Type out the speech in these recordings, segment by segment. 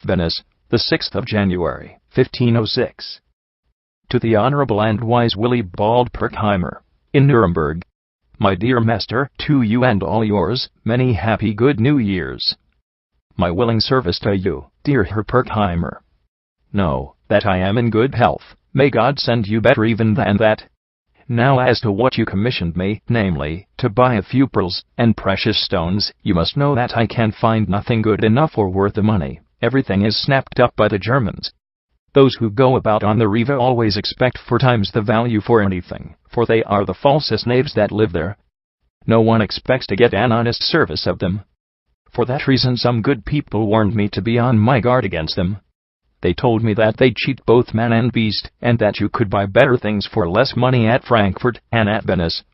Venice, the 6th of January, 1506. To the Honorable and Wise Willibald Perkimer, in Nuremberg. My dear Master, to you and all yours, many happy good New Years. My willing service to you, dear Herr Perkimer. Know that I am in good health. May God send you better even than that. Now as to what you commissioned me, namely, to buy a few pearls and precious stones, you must know that I can find nothing good enough or worth the money. Everything is snapped up by the Germans. Those who go about on the Riva always expect 4 times the value for anything, for they are the falsest knaves that live there. No one expects to get an honest service of them. For that reason some good people warned me to be on my guard against them. They told me that they cheat both man and beast, and that you could buy better things for less money at Frankfurt and at Venice.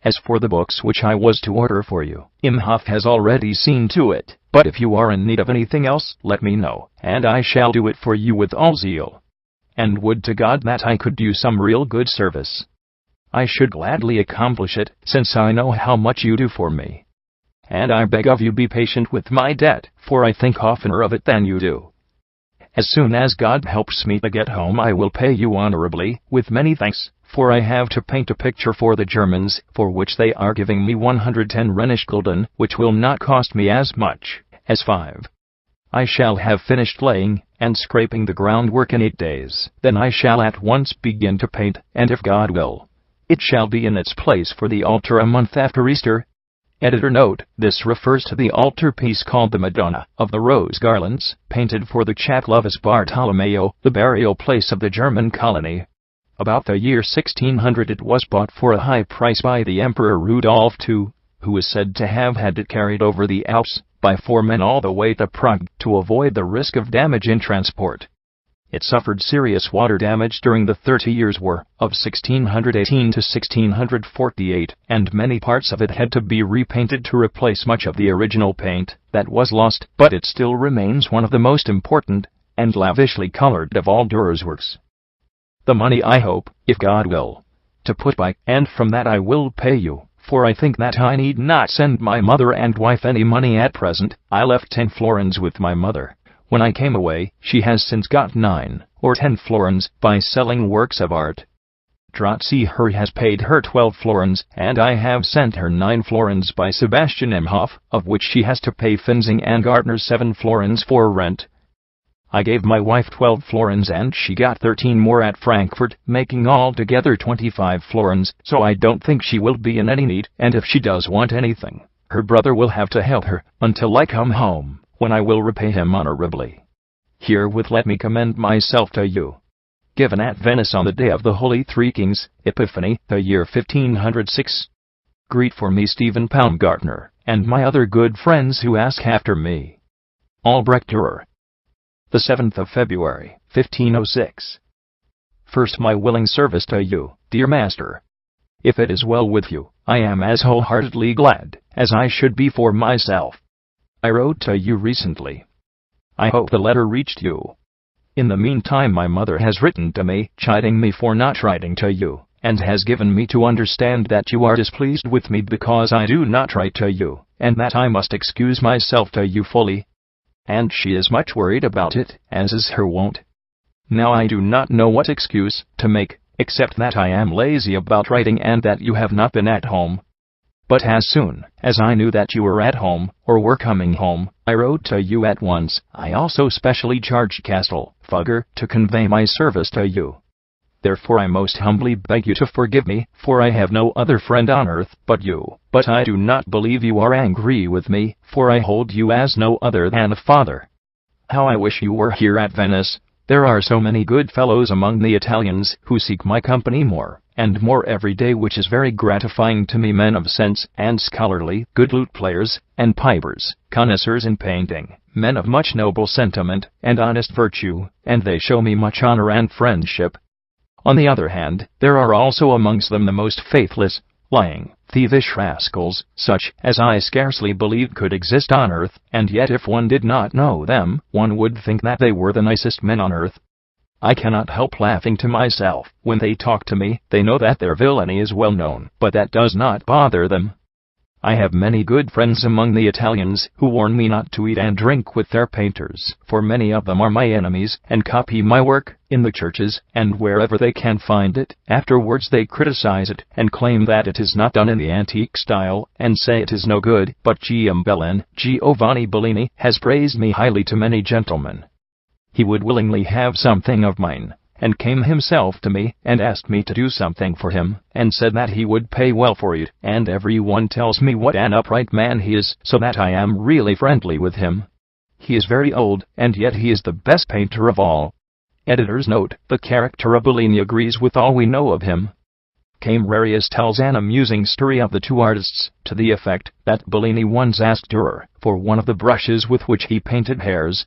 As for the books which I was to order for you, Imhoff has already seen to it, but if you are in need of anything else, let me know, and I shall do it for you with all zeal. And would to God that I could do some real good service. I should gladly accomplish it, since I know how much you do for me. And I beg of you be patient with my debt, for I think oftener of it than you do. As soon as God helps me to get home I will pay you honorably, with many thanks, for I have to paint a picture for the Germans, for which they are giving me 110 Rhenish gulden, which will not cost me as much as 5. I shall have finished laying and scraping the groundwork in 8 days. Then I shall at once begin to paint, and if God will, it shall be in its place for the altar a month after Easter. Editor note: this refers to the altarpiece called the Madonna of the Rose Garlands, painted for the chapel of Bartolomeo, the burial place of the German colony. About the year 1600 it was bought for a high price by the Emperor Rudolph II, who is said to have had it carried over the Alps by 4 men all the way to Prague, to avoid the risk of damage in transport. It suffered serious water damage during the 30 Years' War of 1618 to 1648, and many parts of it had to be repainted to replace much of the original paint that was lost, but it still remains one of the most important and lavishly colored of all Durer's works. The money I hope, if God will, to put by, and from that I will pay you, for I think that I need not send my mother and wife any money at present. I left 10 florins with my mother. When I came away, she has since got 9 or 10 florins by selling works of art. Drotzy her has paid her 12 florins, and I have sent her 9 florins by Sebastian Imhoff, of which she has to pay Finzing and Gardner 7 florins for rent. I gave my wife 12 florins and she got 13 more at Frankfurt, making altogether 25 florins, so I don't think she will be in any need, and if she does want anything, her brother will have to help her, until I come home, when I will repay him honorably. Herewith let me commend myself to you. Given at Venice on the day of the Holy Three Kings, Epiphany, the year 1506. Greet for me Stephen Baumgartner, and my other good friends who ask after me. Albrecht Durer. The 7th of February, 1506. First my willing service to you, dear Master. If it is well with you, I am as wholeheartedly glad as I should be for myself. I wrote to you recently. I hope the letter reached you. In the meantime my mother has written to me, chiding me for not writing to you, and has given me to understand that you are displeased with me because I do not write to you, and that I must excuse myself to you fully. And she is much worried about it, as is her wont. Now I do not know what excuse to make, except that I am lazy about writing and that you have not been at home. But as soon as I knew that you were at home, or were coming home, I wrote to you at once. I also specially charged Castle Fugger to convey my service to you. Therefore I most humbly beg you to forgive me, for I have no other friend on earth but you. But I do not believe you are angry with me, for I hold you as no other than a father. How I wish you were here at Venice. There are so many good fellows among the Italians who seek my company more and more every day, which is very gratifying to me, men of sense and scholarly, good lute players and pipers, connoisseurs in painting, men of much noble sentiment and honest virtue, and they show me much honor and friendship. On the other hand, there are also amongst them the most faithless, lying, thievish rascals, such as I scarcely believed could exist on earth, and yet if one did not know them, one would think that they were the nicest men on earth. I cannot help laughing to myself when they talk to me. They know that their villainy is well known, but that does not bother them. I have many good friends among the Italians who warn me not to eat and drink with their painters, for many of them are my enemies and copy my work in the churches and wherever they can find it. Afterwards they criticize it and claim that it is not done in the antique style and say it is no good. But Giovanni Bellini has praised me highly to many gentlemen. He would willingly have something of mine, and came himself to me and asked me to do something for him, and said that he would pay well for it, and everyone tells me what an upright man he is, so that I am really friendly with him. He is very old, and yet he is the best painter of all. Editor's note: the character of Bellini agrees with all we know of him. Camrarius tells an amusing story of the two artists, to the effect that Bellini once asked Durer for one of the brushes with which he painted hares.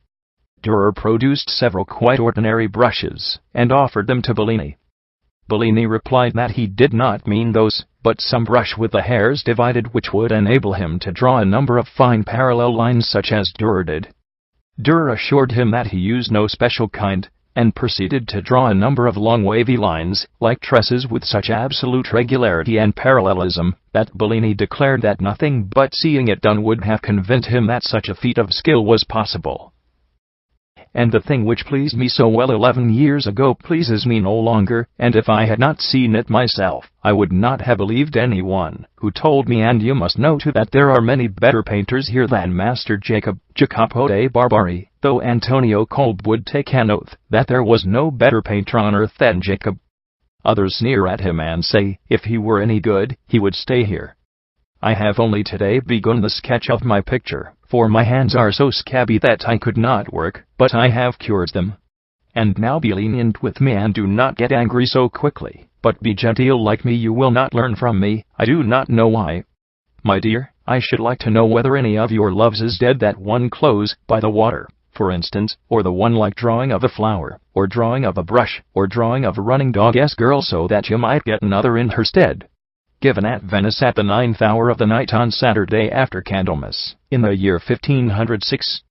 Durer produced several quite ordinary brushes, and offered them to Bellini. Bellini replied that he did not mean those, but some brush with the hairs divided which would enable him to draw a number of fine parallel lines such as Durer did. Durer assured him that he used no special kind, and proceeded to draw a number of long wavy lines, like tresses, with such absolute regularity and parallelism, that Bellini declared that nothing but seeing it done would have convinced him that such a feat of skill was possible. And the thing which pleased me so well 11 years ago pleases me no longer, and if I had not seen it myself, I would not have believed anyone who told me. And you must know too that there are many better painters here than Master Jacopo de Barbari, though Antonio Kolb would take an oath that there was no better painter on earth than Jacob. Others sneer at him and say, if he were any good, he would stay here. I have only today begun the sketch of my picture, for my hands are so scabby that I could not work, but I have cured them. And now be lenient with me and do not get angry so quickly, but be genteel like me. You will not learn from me, I do not know why. My dear, I should like to know whether any of your loves is dead. That one close by the water, for instance, or the one like drawing of a flower, or drawing of a brush, or drawing of a running dog-s girl, so that you might get another in her stead. Given at Venice at the 9th hour of the night on Saturday after Candlemas, in the year 1506.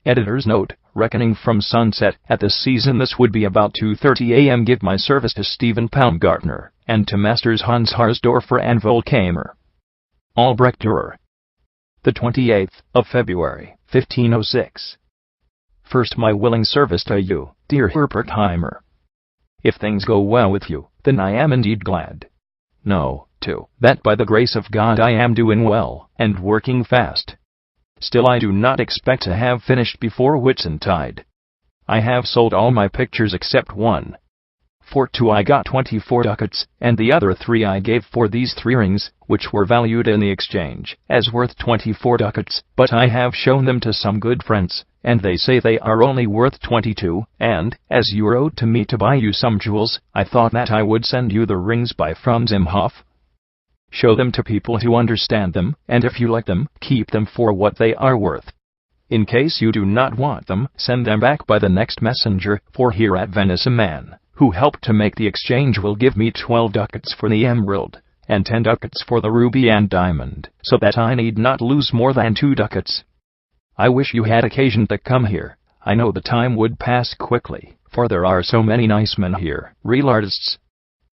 Editor's note: reckoning from sunset at this season this would be about 2:30 a.m. Give my service to Stephen Baumgartner, and to Masters Hans Harsdorfer and Perkimer. Albrecht Durer. The 28th of February, 1506. First, my willing service to you, dear Herr Perkimer. If things go well with you, then I am indeed glad. Know, too, that by the grace of God I am doing well, and working fast. Still I do not expect to have finished before Whitsuntide. I have sold all my pictures except one. For two I got 24 ducats, and the other 3 I gave for these 3 rings, which were valued in the exchange as worth 24 ducats, but I have shown them to some good friends, and they say they are only worth 22, and, as you wrote to me to buy you some jewels, I thought that I would send you the rings by from Zimhoff. Show them to people who understand them, and if you like them, keep them for what they are worth. In case you do not want them, send them back by the next messenger, for here at Venice a man who helped to make the exchange will give me 12 ducats for the emerald, and 10 ducats for the ruby and diamond, so that I need not lose more than 2 ducats. I wish you had occasion to come here. I know the time would pass quickly, for there are so many nice men here, real artists.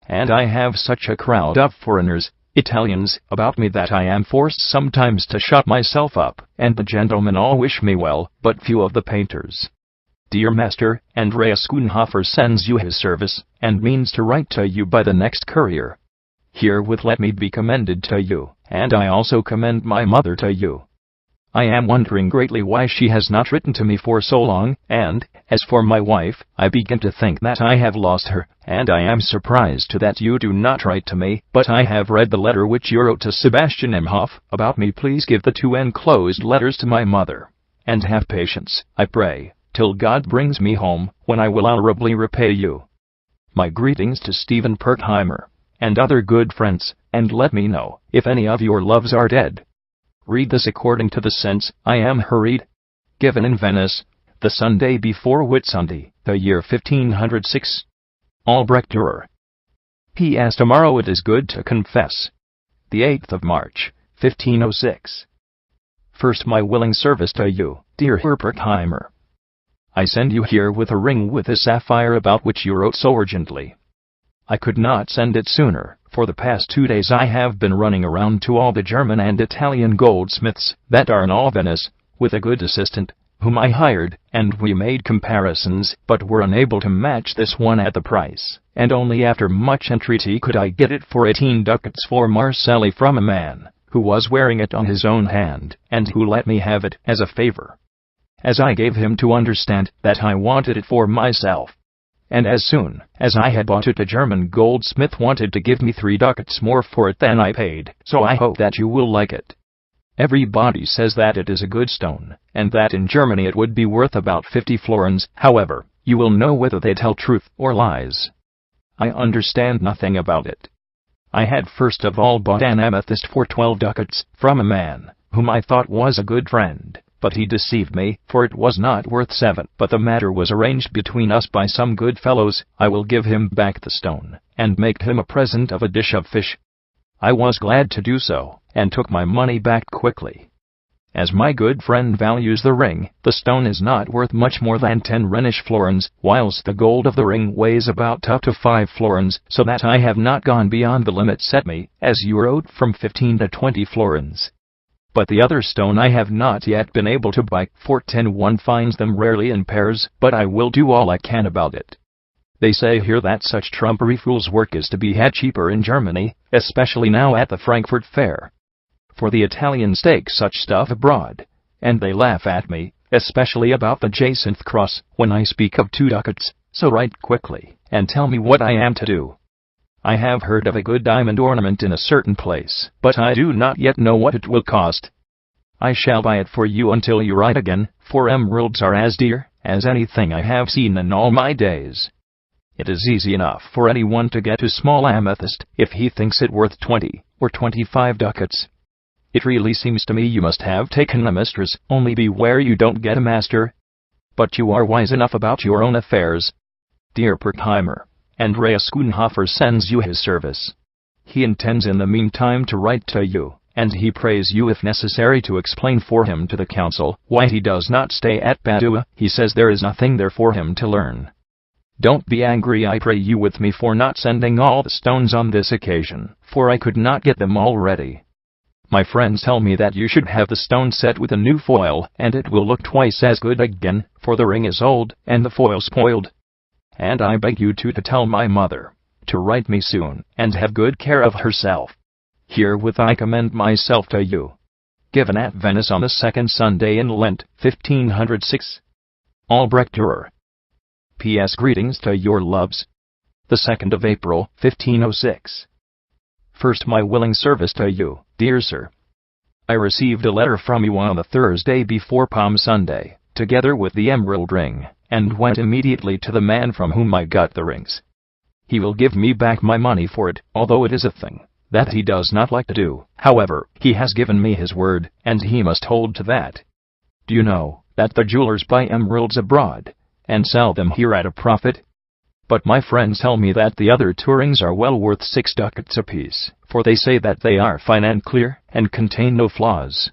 And I have such a crowd of foreigners, Italians, about me that I am forced sometimes to shut myself up, and the gentlemen all wish me well, but few of the painters. Dear Master, Andreas Schoonhofer sends you his service, and means to write to you by the next courier. Herewith let me be commended to you, and I also commend my mother to you. I am wondering greatly why she has not written to me for so long, and, as for my wife, I begin to think that I have lost her, and I am surprised too that you do not write to me, but I have read the letter which you wrote to Sebastian Imhoff about me. Please give the 2 enclosed letters to my mother, and have patience, I pray, till God brings me home, when I will honorably repay you. My greetings to Stephen Perkimer, and other good friends, and let me know if any of your loves are dead. Read this according to the sense. I am hurried. Given in Venice, the Sunday before Whitsunday, the year 1506. Albrecht Durer. P.S. Tomorrow it is good to confess. The 8th of March, 1506. First, my willing service to you, dear Herr Perkimer. I send you here with a ring with a sapphire about which you wrote so urgently. I could not send it sooner, For the past 2 days I have been running around to all the German and Italian goldsmiths that are in all Venice, with a good assistant, whom I hired, and we made comparisons, but were unable to match this one at the price, and only after much entreaty could I get it for 18 ducats for Marcelli from a man who was wearing it on his own hand, and who let me have it as a favor, as I gave him to understand that I wanted it for myself. And as soon as I had bought it, a German goldsmith wanted to give me 3 ducats more for it than I paid, so I hope that you will like it. Everybody says that it is a good stone, and that in Germany it would be worth about 50 florins. However, you will know whether they tell truth or lies. I understand nothing about it. I had first of all bought an amethyst for 12 ducats, from a man whom I thought was a good friend, but he deceived me, for it was not worth 7. But the matter was arranged between us by some good fellows. I will give him back the stone, and make him a present of a dish of fish. I was glad to do so, and took my money back quickly. As my good friend values the ring, the stone is not worth much more than 10 Rhenish florins, whilst the gold of the ring weighs about up to 5 florins, so that I have not gone beyond the limit set me, as you owed from 15 to 20 florins. But the other stone I have not yet been able to buy, for 10 one finds them rarely in pairs, but I will do all I can about it. They say here that such trumpery fool's work is to be had cheaper in Germany, especially now at the Frankfurt Fair. For the Italians take such stuff abroad, and they laugh at me, especially about the jacinth cross, when I speak of 2 ducats, so write quickly, and tell me what I am to do. I have heard of a good diamond ornament in a certain place, but I do not yet know what it will cost. I shall buy it for you until you write again, for emeralds are as dear as anything I have seen in all my days. It is easy enough for anyone to get a small amethyst, if he thinks it worth 20 or 25 ducats. It really seems to me you must have taken a mistress, only beware you don't get a master. But you are wise enough about your own affairs. Dear Perkimer, Andreas Schoonhofer sends you his service. He intends in the meantime to write to you, and he prays you if necessary to explain for him to the council why he does not stay at Padua. He says there is nothing there for him to learn. Don't be angry, I pray you, with me for not sending all the stones on this occasion, for I could not get them all ready. My friends tell me that you should have the stone set with a new foil, and it will look twice as good again, for the ring is old, and the foil spoiled. And I beg you to tell my mother to write me soon, and have good care of herself. Herewith I commend myself to you. Given at Venice on the 2nd Sunday in Lent, 1506. Albrecht Durer. P.S. Greetings to your loves. The 2nd of April, 1506. First, my willing service to you, dear sir. I received a letter from you on the Thursday before Palm Sunday, together with the emerald ring, and went immediately to the man from whom I got the rings. He will give me back my money for it, although it is a thing that he does not like to do. However, he has given me his word, and he must hold to that. Do you know that the jewelers buy emeralds abroad and sell them here at a profit? But my friends tell me that the other 2 rings are well worth 6 ducats apiece, for they say that they are fine and clear, and contain no flaws.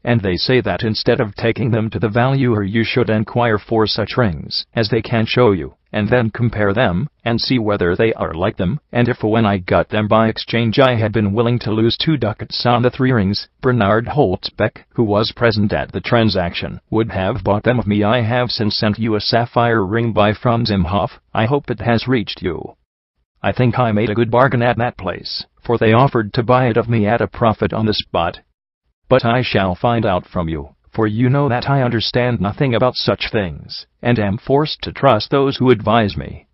And they say that instead of taking them to the valuer you should inquire for such rings as they can show you, and then compare them, and see whether they are like them, and if when I got them by exchange I had been willing to lose 2 ducats on the 3 rings, Bernard Holzbeck, who was present at the transaction, would have bought them of me. I have since sent you a sapphire ring by Franz Imhoff. I hope it has reached you. I think I made a good bargain at that place, for they offered to buy it of me at a profit on the spot. But I shall find out from you, for you know that I understand nothing about such things, and am forced to trust those who advise me.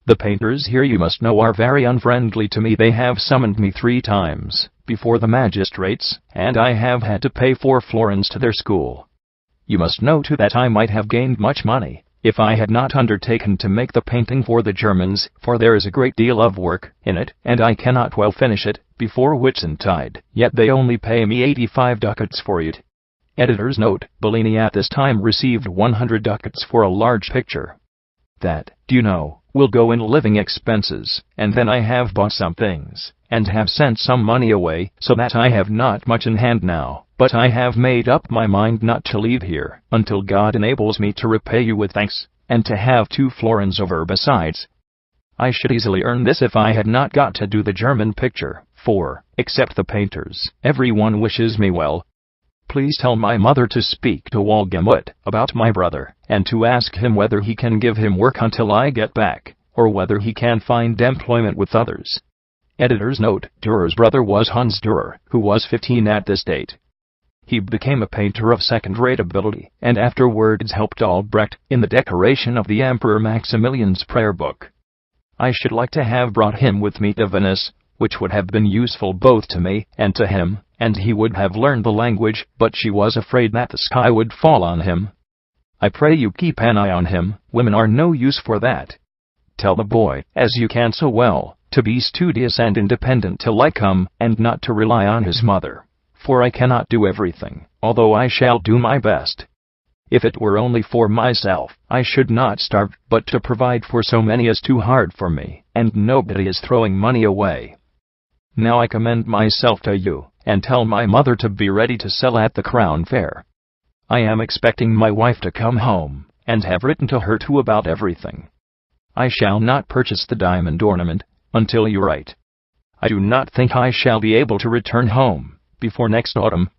The painters here, you must know, are very unfriendly to me. They have summoned me 3 times before the magistrates, and I have had to pay 4 florins to their school. You must know too that I might have gained much money if I had not undertaken to make the painting for the Germans, for there is a great deal of work in it, and I cannot well finish it before Whitsuntide, yet they only pay me 85 ducats for it. Editor's note: Bellini at this time received 100 ducats for a large picture. That, do you know, will go in living expenses, and then I have bought some things, and have sent some money away, so that I have not much in hand now, but I have made up my mind not to leave here until God enables me to repay you with thanks, and to have 2 florins over besides. I should easily earn this if I had not got to do the German picture, for, except the painters, everyone wishes me well. Please tell my mother to speak to Wohlgemuth about my brother, and to ask him whether he can give him work until I get back, or whether he can find employment with others. Editor's note: Durer's brother was Hans Durer, who was 15 at this date. He became a painter of second-rate ability, and afterwards helped Albrecht in the decoration of the Emperor Maximilian's prayer book. I should like to have brought him with me to Venice, which would have been useful both to me and to him, and he would have learned the language, but she was afraid that the sky would fall on him. I pray you keep an eye on him, women are no use for that. Tell the boy, as you can so well, to be studious and independent till I come, and not to rely on his mother, for I cannot do everything, although I shall do my best. If it were only for myself, I should not starve, but to provide for so many is too hard for me, and nobody is throwing money away. Now I commend myself to you, and tell my mother to be ready to sell at the Crown Fair. I am expecting my wife to come home, and have written to her too about everything. I shall not purchase the diamond ornament until you write. I do not think I shall be able to return home before next autumn.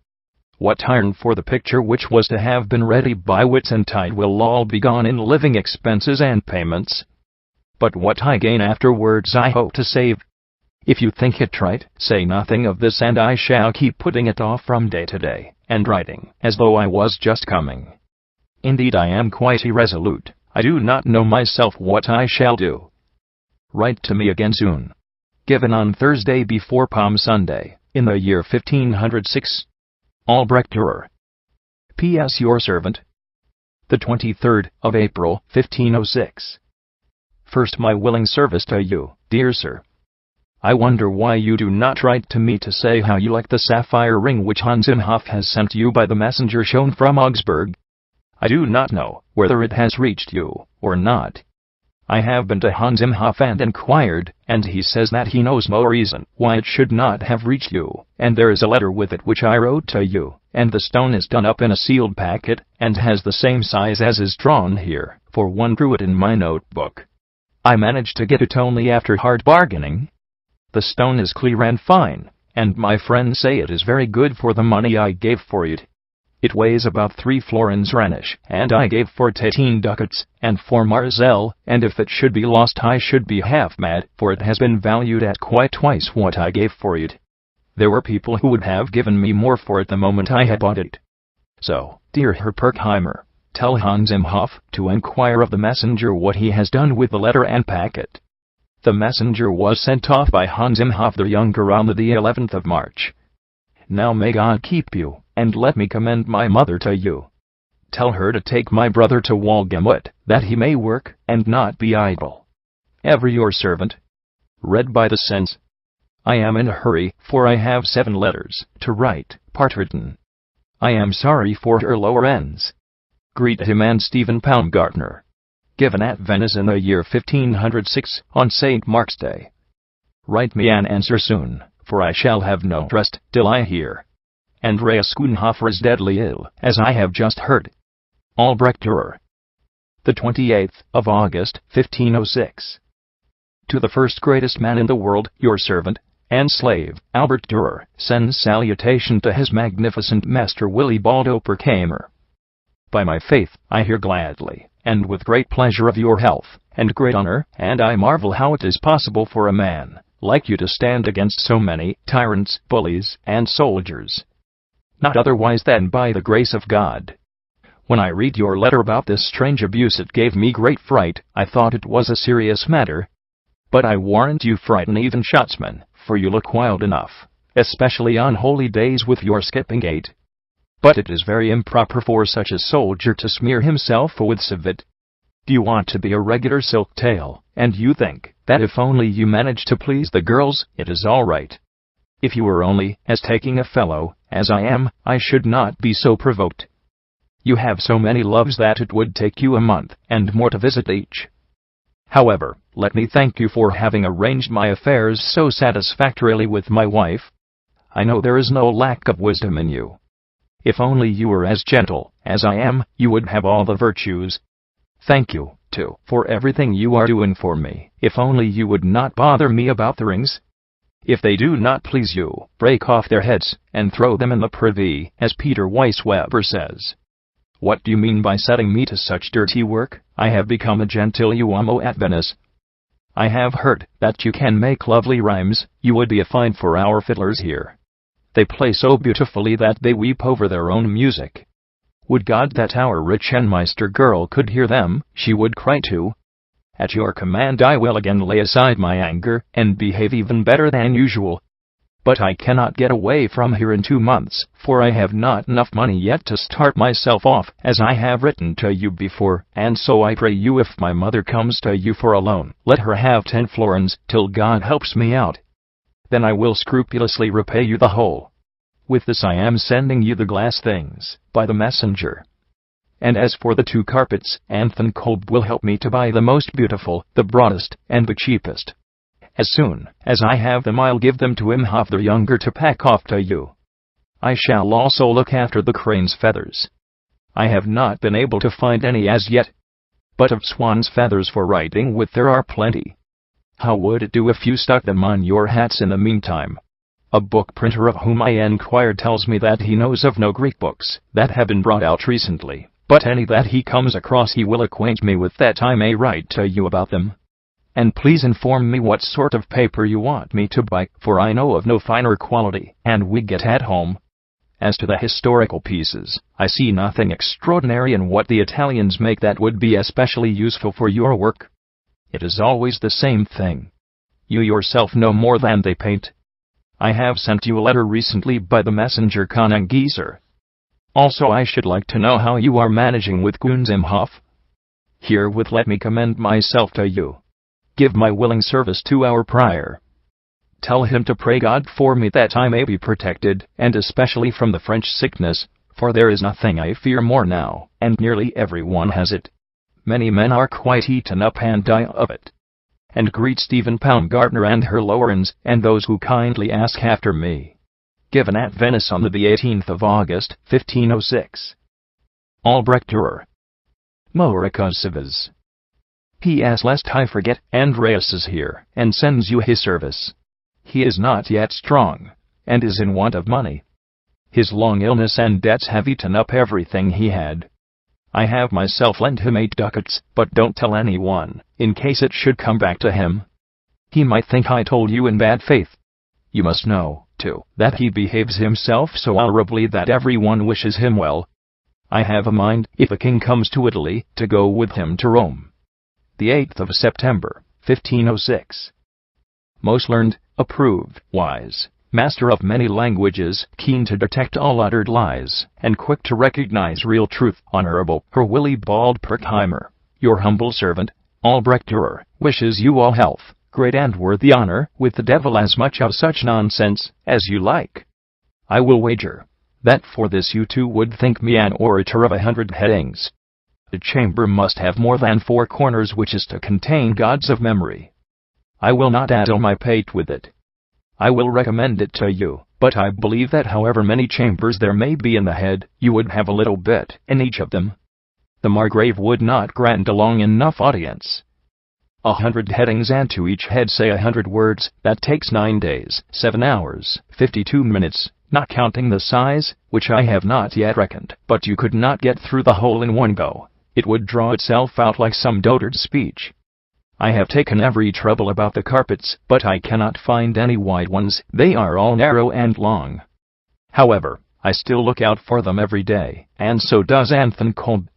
What I earn for the picture which was to have been ready by Whitsuntide will all be gone in living expenses and payments. But what I gain afterwards I hope to save. If you think it right, say nothing of this, and I shall keep putting it off from day to day, and writing as though I was just coming. Indeed, I am quite irresolute. I do not know myself what I shall do. Write to me again soon. Given on Thursday before Palm Sunday, in the year 1506. Albrecht Durer. P.S. Your servant. The 23rd of April, 1506. First, my willing service to you, dear sir. I wonder why you do not write to me to say how you like the sapphire ring which Hans Imhoff has sent you by the messenger shown from Augsburg. I do not know whether it has reached you or not. I have been to Hans Imhoff and inquired, and he says that he knows no reason why it should not have reached you, and there is a letter with it which I wrote to you, and the stone is done up in a sealed packet, and has the same size as is drawn here, for one drew it in my notebook. I managed to get it only after hard bargaining. The stone is clear and fine, and my friends say it is very good for the money I gave for it. It weighs about 3 florins Rhenish, and I gave for it 18 ducats, and 4 marzel, and if it should be lost I should be half mad, for it has been valued at quite twice what I gave for it. There were people who would have given me more for it the moment I had bought it. So, dear Herr Perkimer, tell Hans Imhoff to inquire of the messenger what he has done with the letter and packet. The messenger was sent off by Hans Imhoff the Younger on the 11th of March. Now may God keep you, and let me commend my mother to you. Tell her to take my brother to Wohlgemuth, that he may work, and not be idle. Ever your servant. Read by the Sense. I am in a hurry, for I have 7 letters to write, part written. I am sorry for her lower ends. Greet him and Stephen Baumgartner. Given at Venice in the year 1506, on St. Mark's Day. Write me an answer soon, for I shall have no rest till I hear. Andreas Schoonhofer is deadly ill, as I have just heard. Albrecht Durer. The 28th of August, 1506. To the first greatest man in the world, your servant and slave, Albrecht Durer, sends salutation to his magnificent master Willibald Perkimer. By my faith, I hear gladly, and with great pleasure of your health, and great honor, and I marvel how it is possible for a man like you to stand against so many tyrants, bullies, and soldiers. Not otherwise than by the grace of God. When I read your letter about this strange abuse, it gave me great fright. I thought it was a serious matter. But I warrant you frighten even Scotsmen, for you look wild enough, especially on holy days with your skipping gait. But it is very improper for such a soldier to smear himself with civet. You want to be a regular silk tail, and you think that if only you manage to please the girls, it is all right. If you were only as taking a fellow, as I am, I should not be so provoked. You have so many loves that it would take you a month and more to visit each. However, let me thank you for having arranged my affairs so satisfactorily with my wife. I know there is no lack of wisdom in you. If only you were as gentle as I am, you would have all the virtues. Thank you, too, for everything you are doing for me. If only you would not bother me about the rings. If they do not please you, break off their heads, and throw them in the privy, as Peter Weisweber says. What do you mean by setting me to such dirty work? I have become a gentile uomo at Venice. I have heard that you can make lovely rhymes. You would be a find for our fiddlers here. They play so beautifully that they weep over their own music. Would God that our rich Meister girl could hear them, she would cry too. At your command I will again lay aside my anger, and behave even better than usual. But I cannot get away from here in 2 months, for I have not enough money yet to start myself off, as I have written to you before, and so I pray you, if my mother comes to you for a loan, let her have 10 florins, till God helps me out. Then I will scrupulously repay you the whole. With this I am sending you the glass things, by the messenger. And as for the 2 carpets, Anthony Kolb will help me to buy the most beautiful, the broadest, and the cheapest. As soon as I have them I'll give them to Imhoff the younger to pack off to you. I shall also look after the crane's feathers. I have not been able to find any as yet. But of swan's feathers for writing with there are plenty. How would it do if you stuck them on your hats in the meantime? A book printer of whom I inquired tells me that he knows of no Greek books that have been brought out recently, but any that he comes across he will acquaint me with, that I may write to you about them. And please inform me what sort of paper you want me to buy, for I know of no finer quality, and we get at home. As to the historical pieces, I see nothing extraordinary in what the Italians make that would be especially useful for your work. It is always the same thing. You yourself know more than they paint. I have sent you a letter recently by the messenger Konangieser. Also I should like to know how you are managing with Gunzimhoff. Herewith let me commend myself to you. Give my willing service to our prior. Tell him to pray God for me that I may be protected, and especially from the French sickness, for there is nothing I fear more now, and nearly everyone has it. Many men are quite eaten up and die of it. And greet Stephen Poundgardner and her Lorens, and those who kindly ask after me. Given at Venice on the 18th of August, 1506. Albrecht Durer Letters. P.S. Lest I forget, Andreas is here, and sends you his service. He is not yet strong, and is in want of money. His long illness and debts have eaten up everything he had. I have myself lent him 8 ducats, but don't tell anyone, in case it should come back to him. He might think I told you in bad faith. You must know, too, that he behaves himself so honorably that everyone wishes him well. I have a mind, if the king comes to Italy, to go with him to Rome. The 8th of September, 1506. Most learned, approved, wise, master of many languages, keen to detect all uttered lies, and quick to recognize real truth, Honorable Herr Willibald Perkimer, your humble servant, Albrecht Durer, wishes you all health, great and worthy honor, with the devil as much of such nonsense as you like. I will wager that for this you too would think me an orator of 100 headings. The chamber must have more than 4 corners, which is to contain gods of memory. I will not addle my pate with it. I will recommend it to you, but I believe that however many chambers there may be in the head, you would have a little bit in each of them. The Margrave would not grant a long enough audience. 100 headings, and to each head say 100 words, that takes 9 days, 7 hours, 52 minutes, not counting the size, which I have not yet reckoned, but you could not get through the whole in one go. It would draw itself out like some dotard speech. I have taken every trouble about the carpets, but I cannot find any wide ones, they are all narrow and long. However, I still look out for them every day, and so does Anthony Kolb.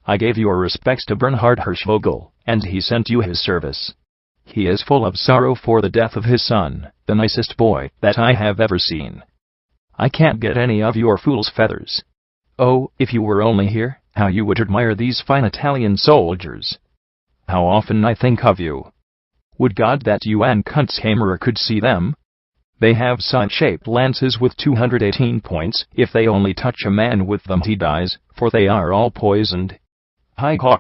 I gave your respects to Bernhard Hirschvogel, and he sent you his service. He is full of sorrow for the death of his son, the nicest boy that I have ever seen. I can't get any of your fool's feathers. Oh, if you were only here, how you would admire these fine Italian soldiers. How often I think of you. Would God that you and Kunsthammerer could see them. They have sun-shaped lances with 218 points. If they only touch a man with them he dies, for they are all poisoned. Hi-haw!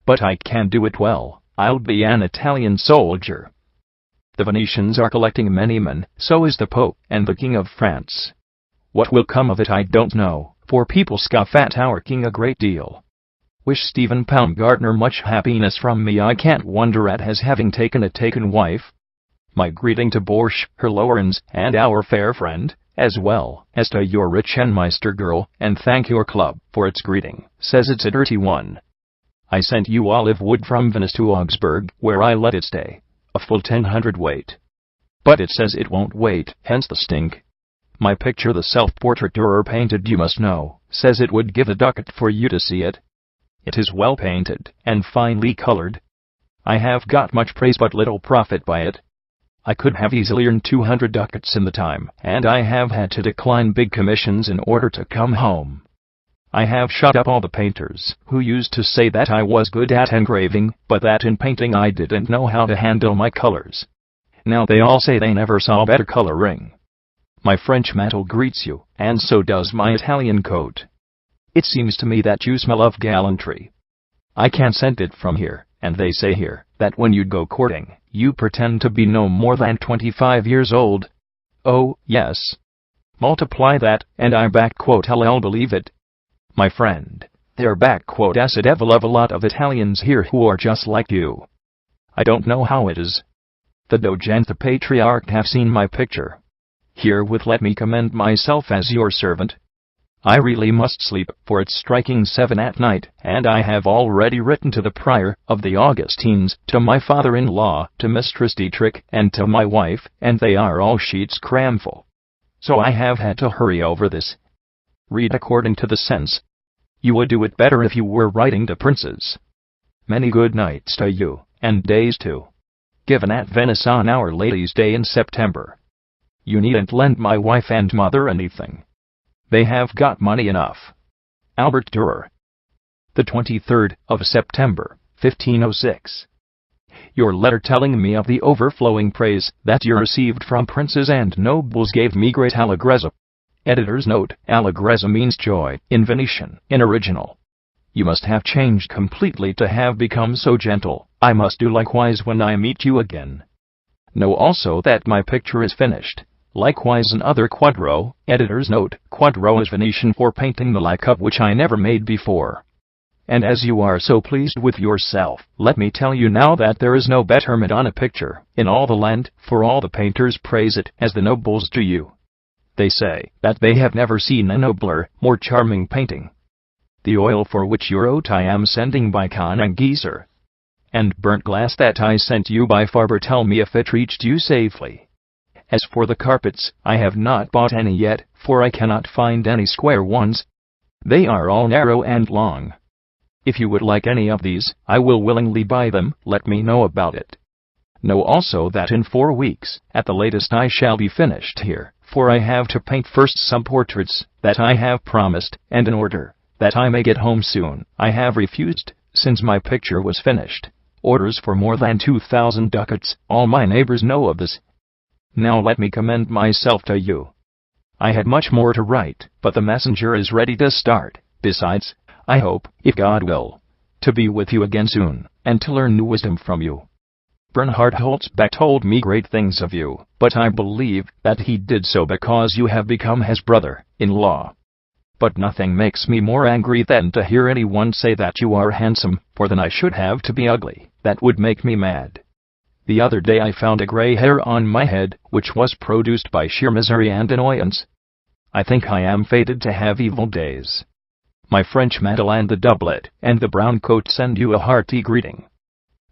But I can do it well. I'll be an Italian soldier. The Venetians are collecting many men, so is the Pope, and the King of France. What will come of it I don't know, for people scoff at our king a great deal. Wish Stephen Baumgartner much happiness from me. I can't wonder at his having taken a taken wife. My greeting to Borsch, her Lorenz, and our fair friend, as well as to your rich Meister girl, and thank your club for its greeting, says it's a dirty one. I sent you olive wood from Venice to Augsburg, where I let it stay, a full 10 hundredweight. But it says it won't wait, hence the stink. My picture, the self-portrait Durer painted, you must know, says it would give a ducat for you to see it. It is well painted, and finely colored. I have got much praise but little profit by it. I could have easily earned 200 ducats in the time, and I have had to decline big commissions in order to come home. I have shut up all the painters who used to say that I was good at engraving, but that in painting I didn't know how to handle my colors. Now they all say they never saw better coloring. My French mantle greets you, and so does my Italian coat. It seems to me that you smell of gallantry. I can't scent it from here, and they say here that when you go courting, you pretend to be no more than 25 years old. Oh, yes. Multiply that, and I I'll believe it. My friend, there as a devil of a lot of Italians here who are just like you. I don't know how it is. The Doge and the Patriarch have seen my picture. Herewith let me commend myself as your servant. I really must sleep, for it's striking 7 at night, and I have already written to the Prior of the Augustines, to my father-in-law, to Mistress Dietrich, and to my wife, and they are all sheets cramful. So I have had to hurry over this. Read according to the sense. You would do it better if you were writing to princes. Many good nights to you, and days too. Given at Venice on Our Lady's Day in September. You needn't lend my wife and mother anything. They have got money enough. Albrecht Durer. The 23rd of September, 1506. Your letter telling me of the overflowing praise that you received from princes and nobles gave me great allegrezza. Editor's note: allegrezza means joy in Venetian, in original. You must have changed completely to have become so gentle. I must do likewise when I meet you again. Know also that my picture is finished. Likewise another quadro. Editor's note: quadro is Venetian for painting the like of which I never made before. And as you are so pleased with yourself, let me tell you now that there is no better Madonna picture in all the land, for all the painters praise it as the nobles do you. They say that they have never seen a nobler, more charming painting. The oil for which your oat I am sending by Kahn and Gieser, and burnt glass that I sent you by Farber, tell me if it reached you safely. As for the carpets, I have not bought any yet, for I cannot find any square ones. They are all narrow and long. If you would like any of these, I will willingly buy them. Let me know about it. Know also that in 4 weeks, at the latest, I shall be finished here, for I have to paint first some portraits that I have promised, and in order that I may get home soon, I have refused, since my picture was finished, orders for more than 2,000 ducats. All my neighbors know of this. Now let me commend myself to you. I had much more to write, but the messenger is ready to start. Besides, I hope, if God will, to be with you again soon, and to learn new wisdom from you. Bernhard Holzbeck told me great things of you, but I believe that he did so because you have become his brother-in-law. But nothing makes me more angry than to hear anyone say that you are handsome, for then I should have to be ugly. That would make me mad. The other day I found a gray hair on my head, which was produced by sheer misery and annoyance. I think I am fated to have evil days. My French mantle and the doublet and the brown coat send you a hearty greeting.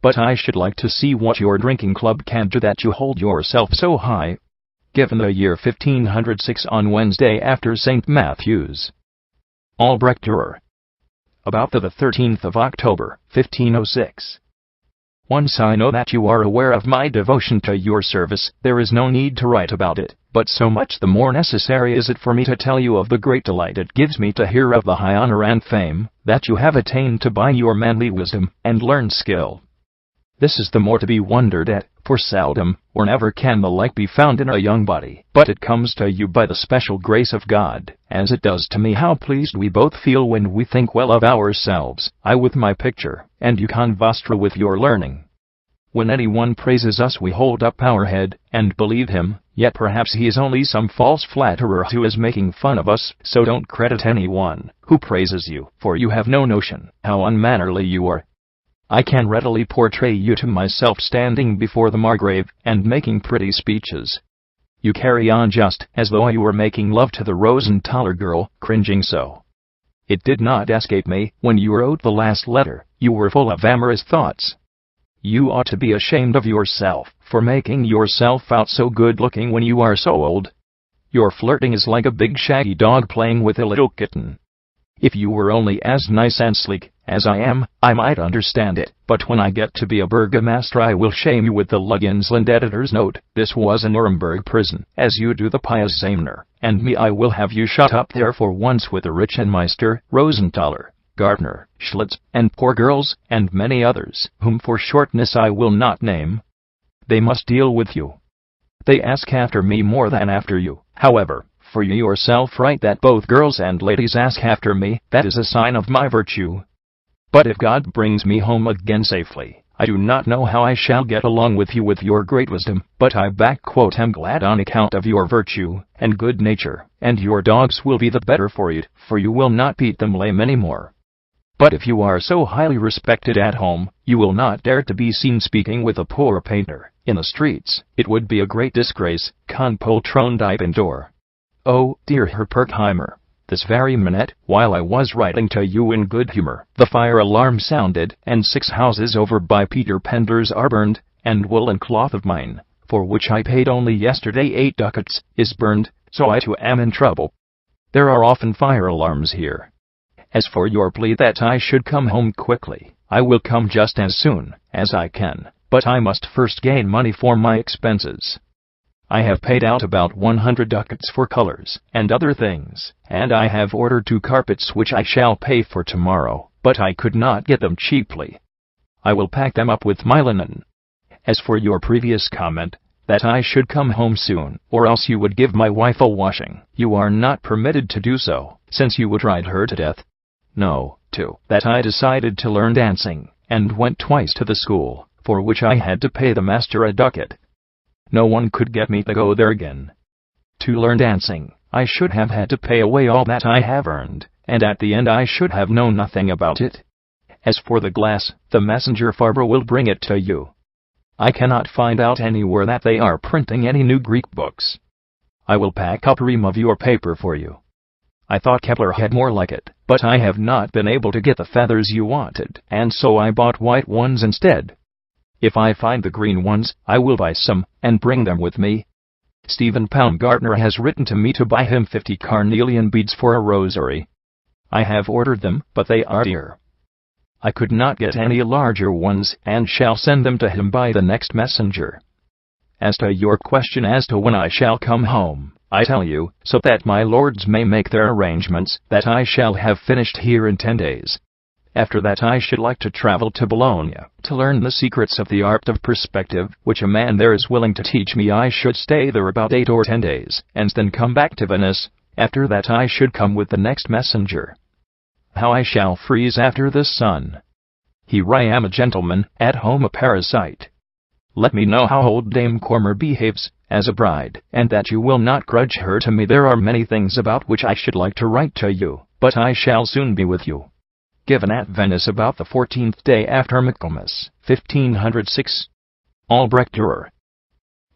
But I should like to see what your drinking club can do that you hold yourself so high. Given the year 1506 on Wednesday after St. Matthew's. Albrecht Durer. About the 13th of October, 1506. Once I know that you are aware of my devotion to your service, there is no need to write about it, but so much the more necessary is it for me to tell you of the great delight it gives me to hear of the high honor and fame that you have attained to by your manly wisdom and learned skill. This is the more to be wondered at, for seldom or never can the like be found in a young body, but it comes to you by the special grace of God, as it does to me. How pleased we both feel when we think well of ourselves, I with my picture, and you con vostra with your learning. When anyone praises us we hold up our head and believe him, yet perhaps he is only some false flatterer who is making fun of us, so don't credit anyone who praises you, for you have no notion how unmannerly you are. I can readily portray you to myself standing before the Margrave and making pretty speeches. You carry on just as though you were making love to the Rosenthaler girl, cringing so. It did not escape me, when you wrote the last letter, you were full of amorous thoughts. You ought to be ashamed of yourself, for making yourself out so good-looking when you are so old. Your flirting is like a big shaggy dog playing with a little kitten. If you were only as nice and sleek as I am, I might understand it, but when I get to be a burgomaster I will shame you with the Lugensland editor's note, this was a Nuremberg prison, as you do the pious Zamner, and me I will have you shut up there for once with the Richtmeister, Rosenthaler, Gardner, Schlitz, and poor girls, and many others, whom for shortness I will not name. They must deal with you. They ask after me more than after you, however. For you yourself write that both girls and ladies ask after me, that is a sign of my virtue. But if God brings me home again safely, I do not know how I shall get along with you with your great wisdom, but I am glad on account of your virtue and good nature, and your dogs will be the better for it, for you will not beat them lame any more. But if you are so highly respected at home, you will not dare to be seen speaking with a poor painter in the streets. It would be a great disgrace, con poltrone deep indoor. Oh, dear Herr Perkimer, this very minute, while I was writing to you in good humor, the fire alarm sounded, and 6 houses over by Peter Pendler's are burned, and woolen cloth of mine, for which I paid only yesterday 8 ducats, is burned, so I too am in trouble. There are often fire alarms here. As for your plea that I should come home quickly, I will come just as soon as I can, but I must first gain money for my expenses. I have paid out about 100 ducats for colors and other things, and I have ordered 2 carpets which I shall pay for tomorrow, but I could not get them cheaply. I will pack them up with my linen. As for your previous comment, that I should come home soon, or else you would give my wife a washing, you are not permitted to do so, since you would ride her to death. No, too, that I decided to learn dancing, and went twice to the school, for which I had to pay the master a ducat. No one could get me to go there again. To learn dancing, I should have had to pay away all that I have earned, and at the end I should have known nothing about it. As for the glass, the messenger Farber will bring it to you. I cannot find out anywhere that they are printing any new Greek books. I will pack up a ream of your paper for you. I thought Kepler had more like it, but I have not been able to get the feathers you wanted, and so I bought white ones instead. If I find the green ones, I will buy some, and bring them with me. Stephen Baumgartner has written to me to buy him 50 carnelian beads for a rosary. I have ordered them, but they are dear. I could not get any larger ones, and shall send them to him by the next messenger. As to your question as to when I shall come home, I tell you, so that my lords may make their arrangements, that I shall have finished here in 10 days. After that I should like to travel to Bologna, to learn the secrets of the art of perspective, which a man there is willing to teach me. I should stay there about 8 or 10 days, and then come back to Venice. After that I should come with the next messenger. How I shall freeze after the sun! Here I am a gentleman, at home a parasite. Let me know how old Dame Cormer behaves, as a bride, and that you will not grudge her to me. There are many things about which I should like to write to you, but I shall soon be with you. Given at Venice about the 14th day after Michaelmas, 1506. Albrecht Durer.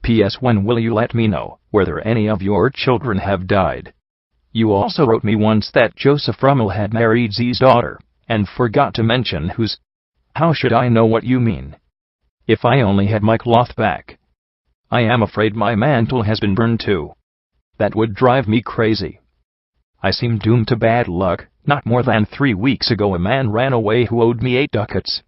P.S. When will you let me know whether any of your children have died? You also wrote me once that Joseph Rummel had married Z's daughter, and forgot to mention whose. How should I know what you mean? If I only had my cloth back. I am afraid my mantle has been burned too. That would drive me crazy. I seem doomed to bad luck. Not more than 3 weeks ago a man ran away who owed me 8 ducats,